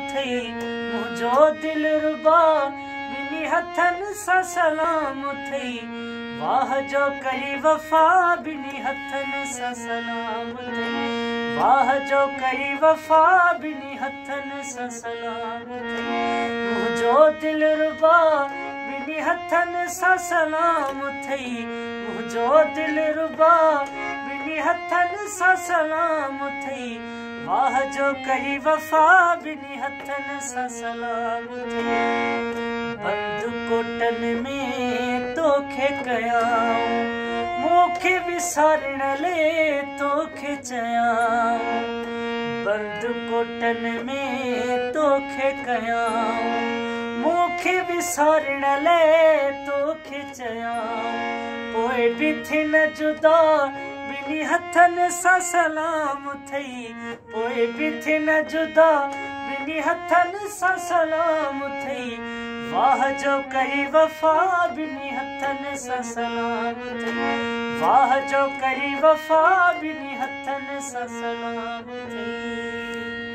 थई मुझो दिल रुबा बिनी हथन सा सलाम थई वाह जो करी वफा बिनी हथन सा सलाम थई वाह जो करी वफा बिनी हथन सा सलाम थई मुझो दिल रुबा बिनी हथन सा सलाम थई मुझो दिल रुबा बिनी हथन सा सलाम थई वाह जो करी वफा बिनी हथन सा सलाम थई बंद कोटन में तोखे कयाऊं मूंखे विसारण ले तोखे चयाऊं बंद कोटन में तोखे कयाऊं मूंखे विसारण ले तोखे चयाऊं पोइ बि थी न जुदा बिनी हथन सा सलाम थई पोइ बि थी न जुदा बिनी हथन सा सलाम थई वाह जो करी वफा बिनी हथन सा सलाम थई वाह जो करी वफा बिनी हथन सा सलाम थई।